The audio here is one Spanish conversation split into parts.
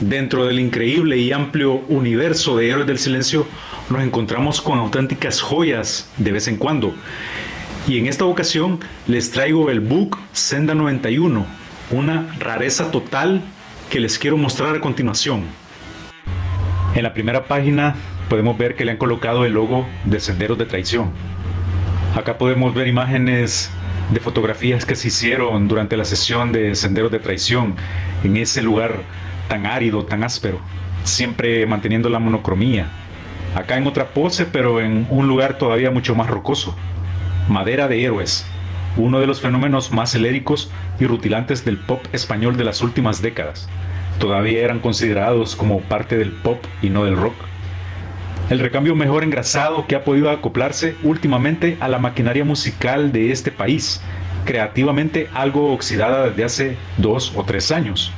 Dentro del increíble y amplio universo de Héroes del Silencio, nos encontramos con auténticas joyas de vez en cuando. Y en esta ocasión les traigo el book Senda 91, una rareza total que les quiero mostrar a continuación. En la primera página podemos ver que le han colocado el logo de Senderos de Traición. Acá podemos ver imágenes de fotografías que se hicieron durante la sesión de Senderos de Traición en ese lugar tan árido, tan áspero, siempre manteniendo la monocromía. Acá en otra pose, pero en un lugar todavía mucho más rocoso. Madera de Héroes, uno de los fenómenos más celéricos y rutilantes del pop español de las últimas décadas. Todavía eran considerados como parte del pop y no del rock. El recambio mejor engrasado que ha podido acoplarse últimamente a la maquinaria musical de este país, creativamente algo oxidada desde hace 2 o 3 años.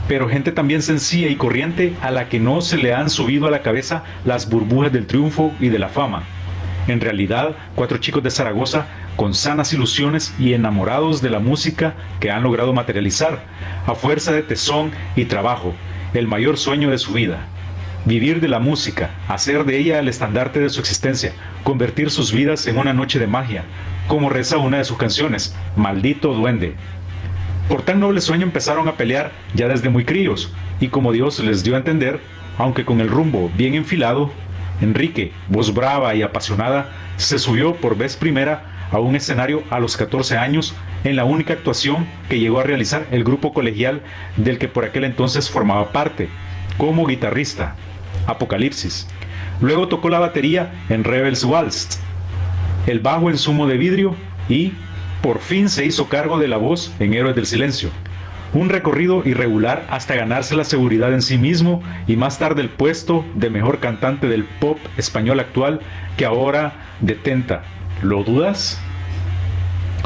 Pero gente también sencilla y corriente a la que no se le han subido a la cabeza las burbujas del triunfo y de la fama. En realidad, 4 chicos de Zaragoza con sanas ilusiones y enamorados de la música que han logrado materializar, a fuerza de tesón y trabajo, el mayor sueño de su vida. Vivir de la música, hacer de ella el estandarte de su existencia, convertir sus vidas en una noche de magia, como reza una de sus canciones, Maldito Duende. Por tan noble sueño empezaron a pelear ya desde muy críos, y como Dios les dio a entender, aunque con el rumbo bien enfilado, Enrique, voz brava y apasionada, se subió por vez primera a un escenario a los 14 años en la única actuación que llegó a realizar el grupo colegial del que por aquel entonces formaba parte, como guitarrista, Apocalipsis. Luego tocó la batería en Rebels Waltz, el bajo en Zumo de Vidrio y por fin se hizo cargo de la voz en Héroes del Silencio. Un recorrido irregular hasta ganarse la seguridad en sí mismo y más tarde el puesto de mejor cantante del pop español actual que ahora detenta. ¿Lo dudas?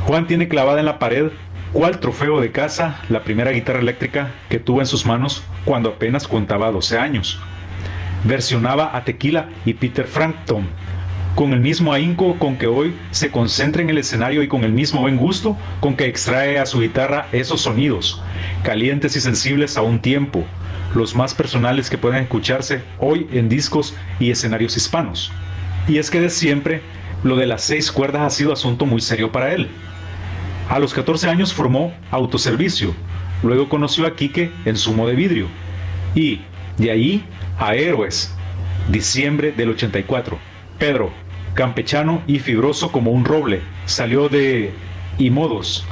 Juan tiene clavada en la pared cuál trofeo de casa la primera guitarra eléctrica que tuvo en sus manos cuando apenas contaba 12 años. Versionaba a Tequila y Peter Frampton con el mismo ahínco con que hoy se concentra en el escenario y con el mismo buen gusto con que extrae a su guitarra esos sonidos, calientes y sensibles a un tiempo, los más personales que pueden escucharse hoy en discos y escenarios hispanos. Y es que de siempre, lo de las 6 cuerdas ha sido asunto muy serio para él. A los 14 años formó Autoservicio, luego conoció a Quique en Zumo de Vidrio, y de ahí a Héroes, diciembre del 84. Pedro, campechano y fibroso como un roble, salió de Y Modos,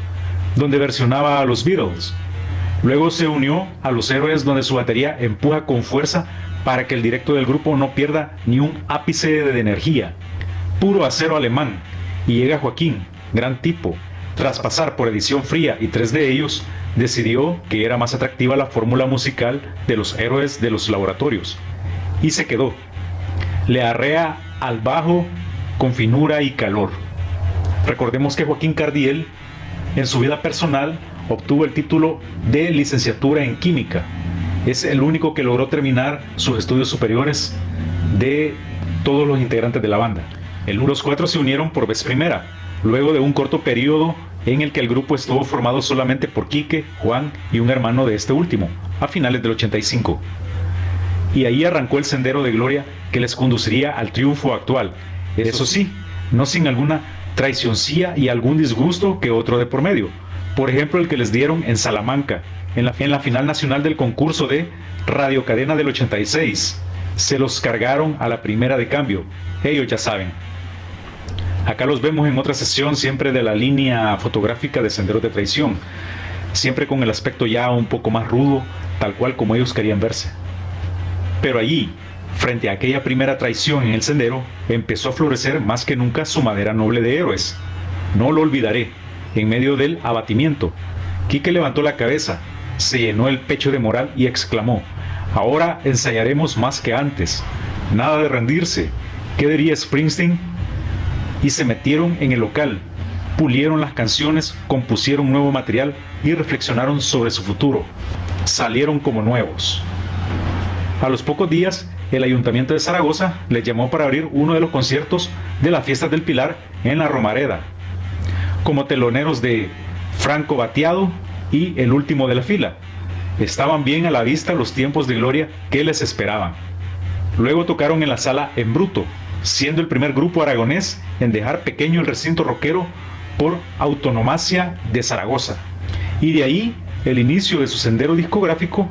donde versionaba a los Beatles. Luego se unió a los Héroes, donde su batería empuja con fuerza para que el directo del grupo no pierda ni un ápice de energía. Puro acero alemán. Y llega Joaquín, gran tipo. Tras pasar por edición fría y 3 de ellos, decidió que era más atractiva la fórmula musical de los Héroes de los Laboratorios. Y se quedó. Le arrea al bajo con finura y calor. Recordemos que Joaquín Cardiel, en su vida personal, obtuvo el título de licenciatura en química. Es el único que logró terminar sus estudios superiores de todos los integrantes de la banda. Los 4 se unieron por vez primera, luego de un corto periodo en el que el grupo estuvo formado solamente por Quique, Juan y un hermano de este último, a finales del 85. Y ahí arrancó el sendero de gloria que les conduciría al triunfo actual. Eso sí, no sin alguna traicioncilla y algún disgusto que otro de por medio. Por ejemplo, el que les dieron en Salamanca, en la final nacional del concurso de Radio Cadena del 86. Se los cargaron a la primera de cambio. Ellos ya saben. Acá los vemos en otra sesión, siempre de la línea fotográfica de Senderos de Traición, siempre con el aspecto ya un poco más rudo, tal cual como ellos querían verse. Pero allí, frente a aquella primera traición en el sendero, empezó a florecer más que nunca su madera noble de Héroes. No lo olvidaré, en medio del abatimiento, Quique levantó la cabeza, se llenó el pecho de moral y exclamó: ahora ensayaremos más que antes, nada de rendirse. ¿Qué diría Springsteen? Y se metieron en el local, pulieron las canciones, compusieron nuevo material y reflexionaron sobre su futuro. Salieron como nuevos. A los pocos días, el Ayuntamiento de Zaragoza les llamó para abrir uno de los conciertos de las Fiestas del Pilar en la Romareda, como teloneros de Franco Battiato y El Último de la Fila. Estaban bien a la vista los tiempos de gloria que les esperaban. Luego tocaron en la sala En Bruto, siendo el primer grupo aragonés en dejar pequeño el recinto rockero por autonomacia de Zaragoza. Y de ahí el inicio de su sendero discográfico.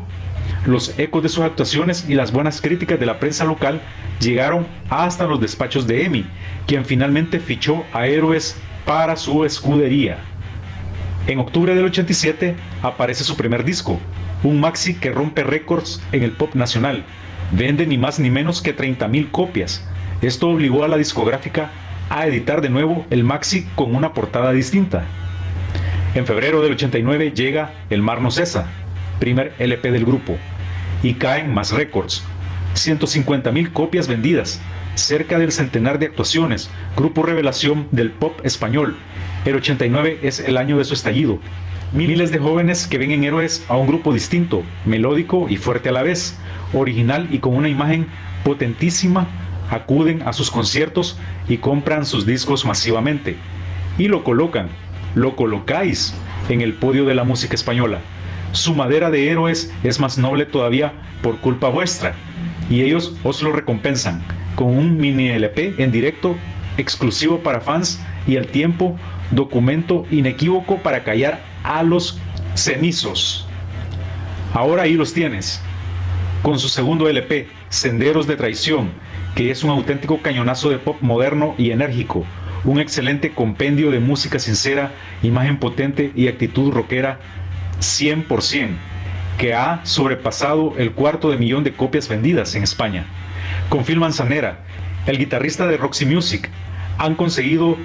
Los ecos de sus actuaciones y las buenas críticas de la prensa local llegaron hasta los despachos de EMI, quien finalmente fichó a Héroes para su escudería. En octubre del 87 aparece su primer disco, un maxi que rompe récords en el pop nacional. Vende ni más ni menos que 30,000 copias. Esto obligó a la discográfica a editar de nuevo el maxi con una portada distinta. En febrero del 89 llega El Mar No Cesa, primer LP del grupo, y caen más récords. 150,000 copias vendidas, cerca del centenar de actuaciones, grupo revelación del pop español. El 89 es el año de su estallido. Miles de jóvenes que ven en Héroes a un grupo distinto, melódico y fuerte a la vez, original y con una imagen potentísima, acuden a sus conciertos y compran sus discos masivamente. Y lo colocáis en el podio de la música española. Su madera de Héroes es más noble todavía por culpa vuestra, y ellos os lo recompensan con un mini LP en directo exclusivo para fans y al tiempo documento inequívoco para callar a los cenizos. Ahora ahí los tienes, con su segundo LP, Senderos de Traición, que es un auténtico cañonazo de pop moderno y enérgico, un excelente compendio de música sincera, imagen potente y actitud rockera 100%, que ha sobrepasado el 250,000 de copias vendidas en España. Con Phil Manzanera, el guitarrista de Roxy Music, han conseguido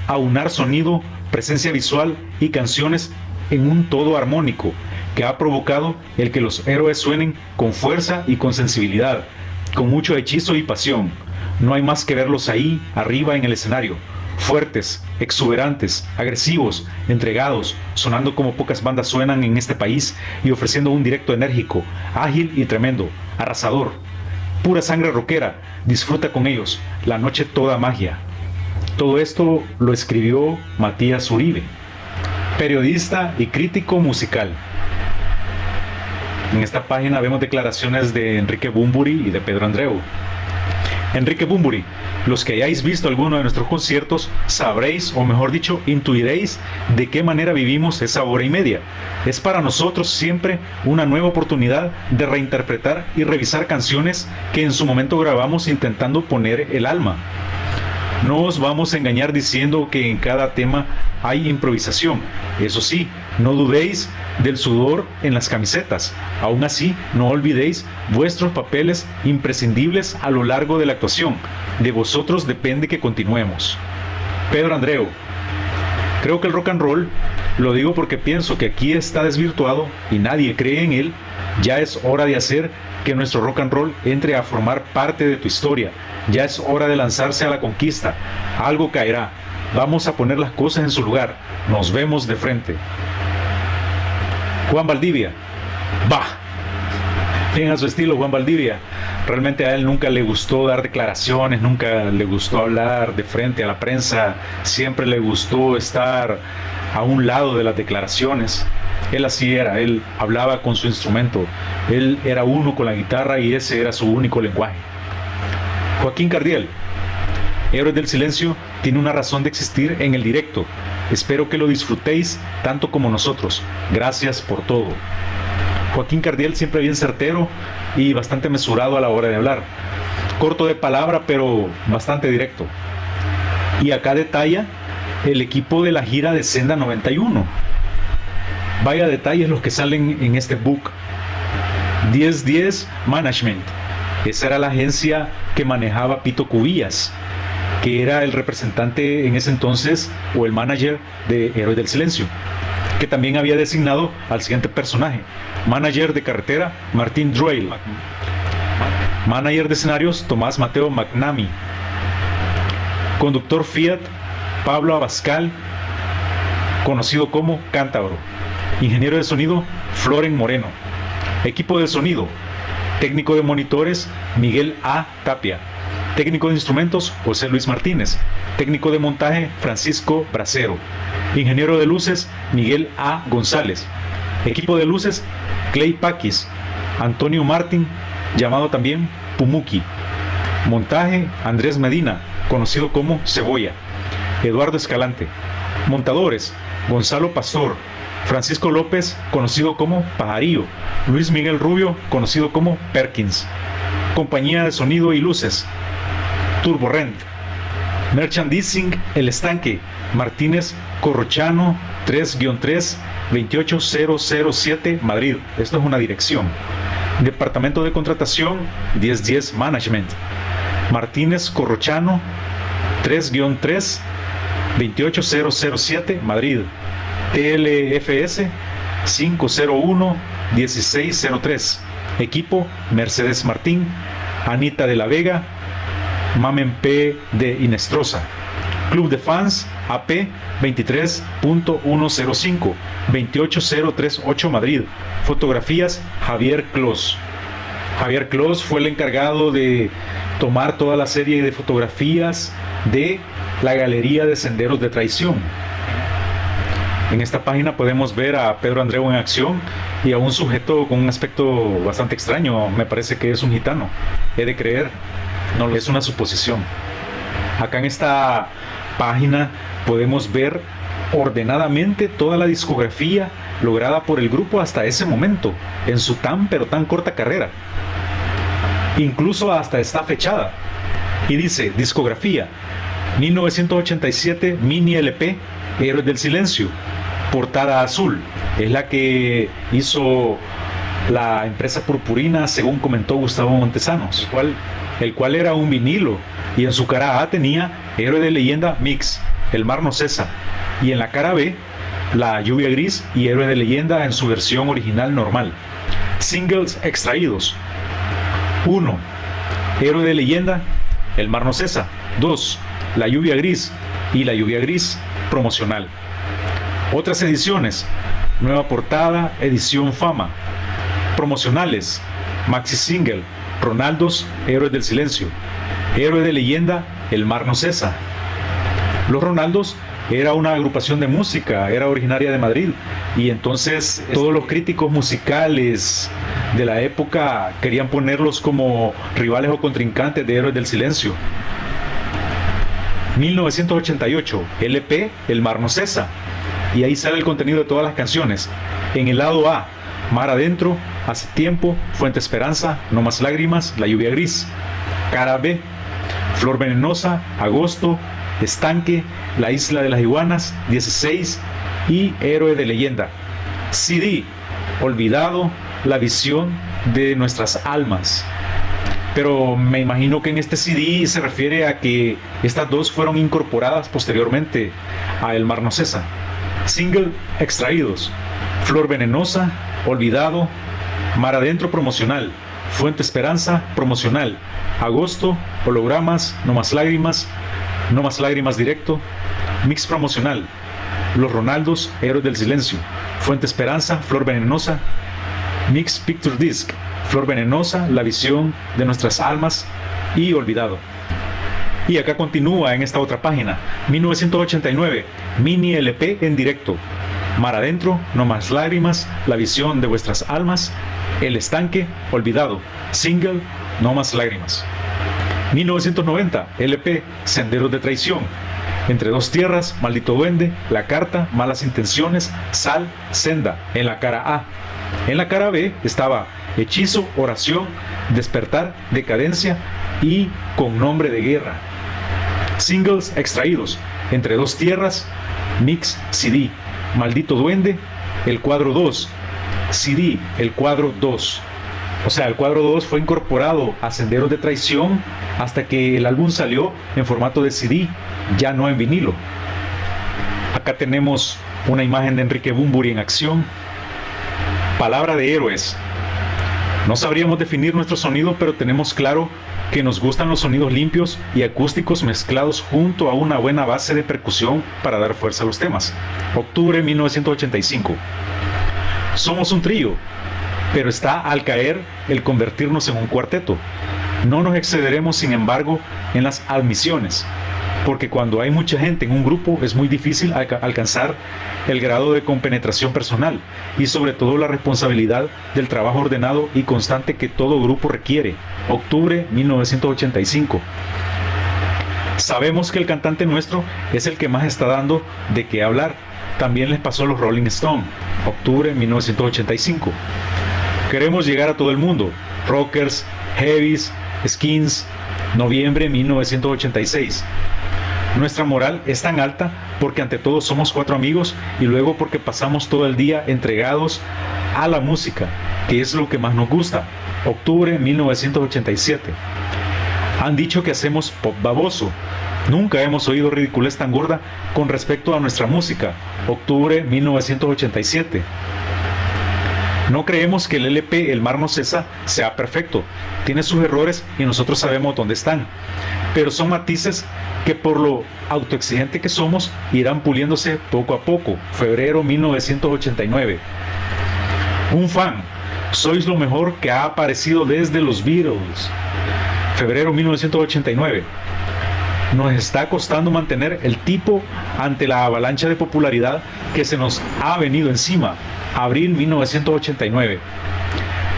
aunar sonido, presencia visual y canciones en un todo armónico que ha provocado el que los Héroes suenen con fuerza y con sensibilidad, con mucho hechizo y pasión. No hay más que verlos ahí, arriba en el escenario, fuertes, exuberantes, agresivos, entregados, sonando como pocas bandas suenan en este país y ofreciendo un directo enérgico, ágil y tremendo, arrasador. Pura sangre rockera, disfruta con ellos, la noche toda magia. Todo esto lo escribió Matías Uribe, periodista y crítico musical. En esta página vemos declaraciones de Enrique Bunbury y de Pedro Andreu. Enrique Bunbury: los que hayáis visto alguno de nuestros conciertos sabréis, o mejor dicho, intuiréis de qué manera vivimos esa hora y media. Es para nosotros siempre una nueva oportunidad de reinterpretar y revisar canciones que en su momento grabamos intentando poner el alma. No os vamos a engañar diciendo que en cada tema hay improvisación. Eso sí, no dudéis del sudor en las camisetas. Aún así, no olvidéis vuestros papeles imprescindibles a lo largo de la actuación. De vosotros depende que continuemos. Pedro Andreu: creo que el rock and roll, lo digo porque pienso que aquí está desvirtuado y nadie cree en él. Ya es hora de hacer que nuestro rock and roll entre a formar parte de tu historia. Ya es hora de lanzarse a la conquista. Algo caerá. Vamos a poner las cosas en su lugar. Nos vemos de frente. Juan Valdivia: bah. Bien a su estilo Juan Valdivia. Realmente a él nunca le gustó dar declaraciones, nunca le gustó hablar de frente a la prensa. Siempre le gustó estar a un lado de las declaraciones. Él así era, él hablaba con su instrumento. Él era uno con la guitarra y ese era su único lenguaje. Joaquín Cardiel: Héroes del Silencio tiene una razón de existir en el directo. Espero que lo disfrutéis tanto como nosotros. Gracias por todo. Joaquín Cardiel siempre bien certero y bastante mesurado a la hora de hablar. Corto de palabra, pero bastante directo. Y acá detalla el equipo de la gira de Senda 91. Vaya detalles los que salen en este book. 1010 Management. Esa era la agencia que manejaba Pito Cubillas, que era el representante en ese entonces, o el manager de Héroes del Silencio, que también había designado al siguiente personaje: manager de carretera, Martín Druel; manager de escenarios, Tomás Mateo McNamee; conductor Fiat, Pablo Abascal, conocido como Cántabro; ingeniero de sonido, Floren Moreno; equipo de sonido, técnico de monitores, Miguel A. Tapia; técnico de instrumentos, José Luis Martínez; técnico de montaje, Francisco Bracero; ingeniero de luces, Miguel A. González; Equipo de luces, Clay Pakis, Antonio Martín, llamado también Pumuki. Montaje, Andrés Medina, conocido como Cebolla. Eduardo Escalante. Montadores, Gonzalo Pastor, Francisco López, conocido como Pajarillo, Luis Miguel Rubio, conocido como Perkins. Compañía de sonido y luces, Turborrent. Merchandising, El Estanque, Martínez Corrochano, 3-3, 28007, Madrid. Esto es una dirección. Departamento de Contratación, 1010 Management. Martínez Corrochano, 3-3, 28007, Madrid. TLFS 501-1603. Equipo Mercedes Martín, Anita de la Vega, Mamen P. de Inestrosa. Club de Fans AP 23.105, 28038 Madrid. Fotografías Javier Clos. Javier Clos fue el encargado de tomar toda la serie de fotografías de la Galería de Senderos de Traición. En esta página podemos ver a Pedro Andreu en acción y a un sujeto con un aspecto bastante extraño. Me parece que es un gitano. He de creer, no es una suposición. Acá en esta página podemos ver ordenadamente toda la discografía lograda por el grupo hasta ese momento, en su tan corta carrera. Incluso hasta está fechada. Y dice, discografía, 1987 mini LP, Héroes del Silencio. Portada azul, es la que hizo la empresa Purpurina, según comentó Gustavo Montesanos, el cual era un vinilo, y en su cara A tenía Héroe de Leyenda Mix, El Mar No Cesa, y en la cara B, La Lluvia Gris y Héroe de Leyenda en su versión original normal. Singles extraídos: 1. Héroe de Leyenda, El Mar No Cesa. 2. La Lluvia Gris y La Lluvia Gris promocional. Otras ediciones: nueva portada, edición Fama. Promocionales: maxi single, Ronaldos, Héroes del Silencio. Héroe de Leyenda, El Mar No Cesa. Los Ronaldos era una agrupación de música, era originaria de Madrid, y entonces todos los críticos musicales de la época querían ponerlos como rivales o contrincantes de Héroes del Silencio. 1988, LP, El Mar No Cesa. Y ahí sale el contenido de todas las canciones. En el lado A, Mar Adentro, Hace Tiempo, Fuente Esperanza, No Más Lágrimas, La Lluvia Gris. Cara B, Flor Venenosa, Agosto, Estanque, La Isla de las Iguanas, 16 y Héroe de Leyenda. CD, Olvidado, La Visión de Nuestras Almas. Pero me imagino que en este CD se refiere a que estas dos fueron incorporadas posteriormente a El Mar No Cesa. Single extraídos: Flor Venenosa, Olvidado, Mar Adentro promocional, Fuente Esperanza promocional, Agosto, Hologramas, No Más Lágrimas, No Más Lágrimas directo, Mix promocional, Los Ronaldos, Héroes del Silencio, Fuente Esperanza, Flor Venenosa, Mix Picture Disc, Flor Venenosa, La Visión de Nuestras Almas y Olvidado. Y acá continúa en esta otra página, 1989, mini LP en directo, Mar Adentro, No Más Lágrimas, La Visión de Vuestras Almas, El Estanque, Olvidado, single, No Más Lágrimas. 1990, LP, Senderos de Traición, Entre Dos Tierras, Maldito Duende, La Carta, Malas Intenciones, Sal, Senda, en la cara A. En la cara B estaba Hechizo, Oración, Despertar, Decadencia y Con Nombre de Guerra. Singles extraídos: Entre Dos Tierras, Mix CD, Maldito Duende, el cuadro 2, CD, el cuadro 2. O sea, el cuadro 2 fue incorporado a Senderos de Traición hasta que el álbum salió en formato de CD, ya no en vinilo. Acá tenemos una imagen de Enrique Bunbury en acción. Palabra de héroes. No sabríamos definir nuestro sonido, pero tenemos claro que nos gustan los sonidos limpios y acústicos mezclados junto a una buena base de percusión para dar fuerza a los temas. Octubre 1985. Somos un trío, pero está al caer el convertirnos en un cuarteto. No nos excederemos, sin embargo, en las admisiones. porque cuando hay mucha gente en un grupo es muy difícil alcanzar el grado de compenetración personal y sobre todo la responsabilidad del trabajo ordenado y constante que todo grupo requiere. Octubre 1985. Sabemos que el cantante nuestro es el que más está dando de qué hablar. También les pasó a los Rolling Stones. Octubre 1985. Queremos llegar a todo el mundo. Rockers, Heavies, Skins. Noviembre 1986. Nuestra moral es tan alta porque ante todo somos 4 amigos y luego porque pasamos todo el día entregados a la música, que es lo que más nos gusta. Octubre 1987. Han dicho que hacemos pop baboso. Nunca hemos oído ridiculez tan gorda con respecto a nuestra música. Octubre 1987. No creemos que el LP El Mar No Cesa sea perfecto. Tiene sus errores y nosotros sabemos dónde están. Pero son matices que por lo autoexigente que somos irán puliéndose poco a poco. Febrero 1989. Un fan. Sois lo mejor que ha aparecido desde los Beatles. Febrero 1989. Nos está costando mantener el tipo ante la avalancha de popularidad que se nos ha venido encima. Abril 1989.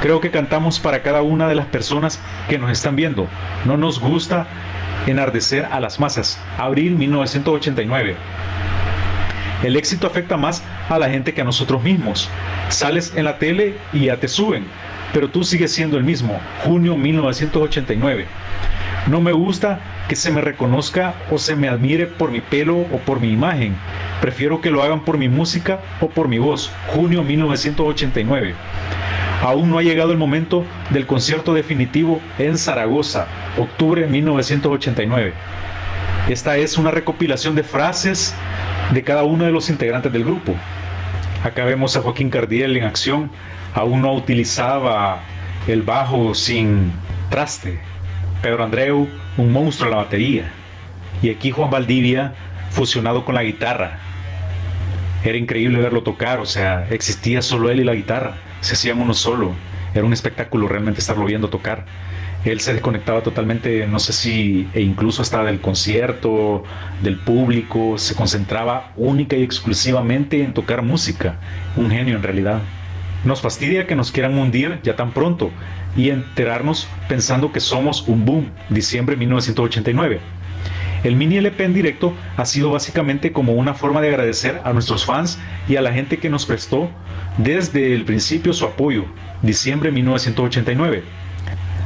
Creo que cantamos para cada una de las personas que nos están viendo. No nos gusta enardecer a las masas. Abril 1989. El éxito afecta más a la gente que a nosotros mismos. Sales en la tele y ya te suben, pero tú sigues siendo el mismo. Junio 1989. No me gusta que se me reconozca o se me admire por mi pelo o por mi imagen. Prefiero que lo hagan por mi música o por mi voz. Junio 1989. Aún no ha llegado el momento del concierto definitivo en Zaragoza. Octubre 1989. Esta es una recopilación de frases de cada uno de los integrantes del grupo. Acá vemos a Joaquín Cardiel en acción. Aún no utilizaba el bajo sin traste. Pedro Andreu, un monstruo en la batería. Y aquí Juan Valdivia fusionado con la guitarra. Era increíble verlo tocar, o sea, existía solo él y la guitarra. Se hacían uno solo. Era un espectáculo realmente estarlo viendo tocar. Él se desconectaba totalmente, no sé si, e incluso hasta del concierto, del público, se concentraba única y exclusivamente en tocar música. Un genio en realidad. Nos fastidia que nos quieran hundir ya tan pronto y enterarnos pensando que somos un boom. Diciembre 1989. El mini LP en directo ha sido básicamente como una forma de agradecer a nuestros fans y a la gente que nos prestó desde el principio su apoyo. Diciembre 1989.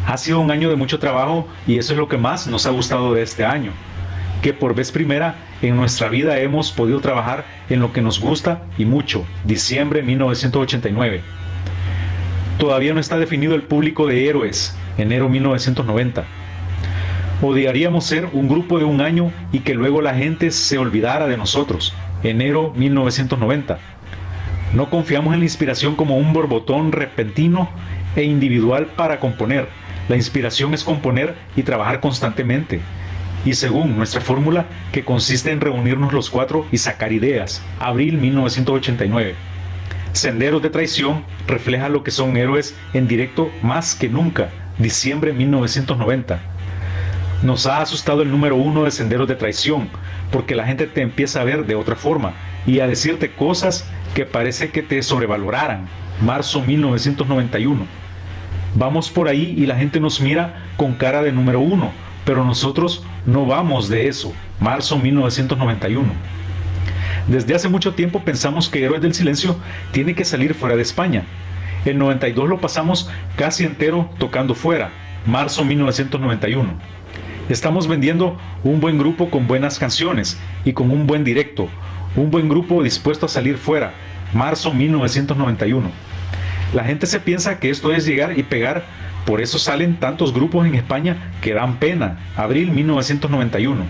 Ha sido un año de mucho trabajo y eso es lo que más nos ha gustado de este año. Que por vez primera en nuestra vida hemos podido trabajar en lo que nos gusta y mucho. Diciembre 1989. Todavía no está definido el público de Héroes. Enero 1990. Odiaríamos ser un grupo de un año y que luego la gente se olvidara de nosotros. Enero 1990. No confiamos en la inspiración como un borbotón repentino e individual para componer. La inspiración es componer y trabajar constantemente. Y según nuestra fórmula, que consiste en reunirnos los 4 y sacar ideas. Abril 1989. Senderos de Traición refleja lo que son Héroes en directo más que nunca. Diciembre 1990. Nos ha asustado el número 1 de Senderos de Traición, porque la gente te empieza a ver de otra forma y a decirte cosas que parece que te sobrevaloraran. Marzo 1991. Vamos por ahí y la gente nos mira con cara de número 1, pero nosotros no vamos de eso. Marzo 1991. Desde hace mucho tiempo pensamos que Héroes del Silencio tiene que salir fuera de España. El 92 lo pasamos casi entero tocando fuera. Marzo 1991. Estamos vendiendo un buen grupo con buenas canciones y con un buen directo. Un buen grupo dispuesto a salir fuera. Marzo 1991. La gente se piensa que esto es llegar y pegar, por eso salen tantos grupos en España que dan pena. Abril 1991.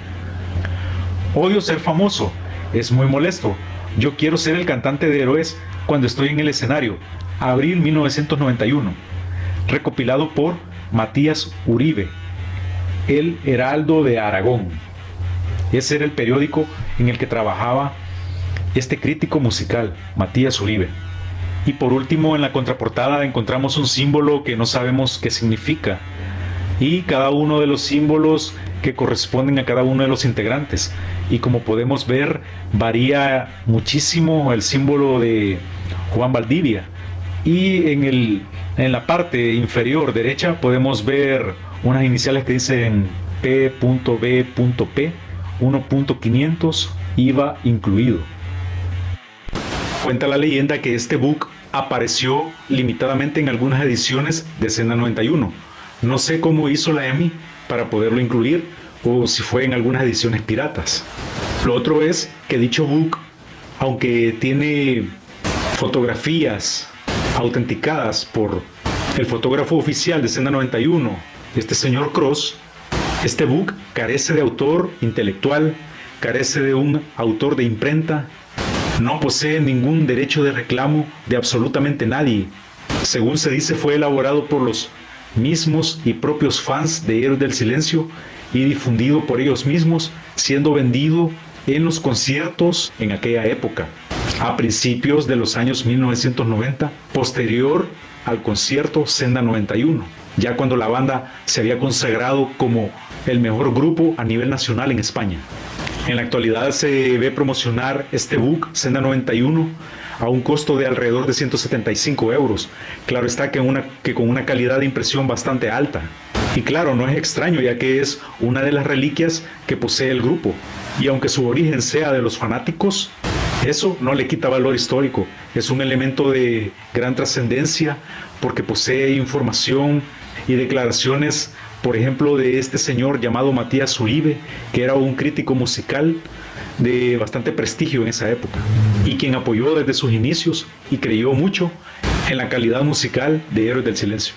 Odio ser famoso, es muy molesto. Yo quiero ser el cantante de Héroes cuando estoy en el escenario. Abril 1991. Recopilado por Matías Uribe. El Heraldo de Aragón. Ese era el periódico en el que trabajaba este crítico musical, Matías Uribe. Y por último, en la contraportada encontramos un símbolo que no sabemos qué significa. Y cada uno de los símbolos que corresponden a cada uno de los integrantes. Y como podemos ver, varía muchísimo el símbolo de Juan Valdivia. Y en la parte inferior derecha podemos ver unas iniciales que dicen P.B.P, 1.500, IVA incluido. Cuenta la leyenda que este book apareció limitadamente en algunas ediciones de Senda 91. No sé cómo hizo la EMI para poderlo incluir o si fue en algunas ediciones piratas. Lo otro es que dicho book, aunque tiene fotografías autenticadas por el fotógrafo oficial de Senda 91, este señor Cross, este book carece de autor intelectual, carece de un autor de imprenta, no posee ningún derecho de reclamo de absolutamente nadie. Según se dice, fue elaborado por los mismos y propios fans de Héroes del Silencio y difundido por ellos mismos, siendo vendido en los conciertos en aquella época, a principios de los años 1990, posterior al concierto Senda 91, ya cuando la banda se había consagrado como el mejor grupo a nivel nacional en España. En la actualidad se ve promocionar este book Senda 91 a un costo de alrededor de 175 euros. Claro está que con una calidad de impresión bastante alta. Y claro, no es extraño, ya que es una de las reliquias que posee el grupo. Y aunque su origen sea de los fanáticos, eso no le quita valor histórico. Es un elemento de gran trascendencia porque posee información y declaraciones, por ejemplo, de este señor llamado Matías Uribe, que era un crítico musical de bastante prestigio en esa época y quien apoyó desde sus inicios y creyó mucho en la calidad musical de Héroes del Silencio.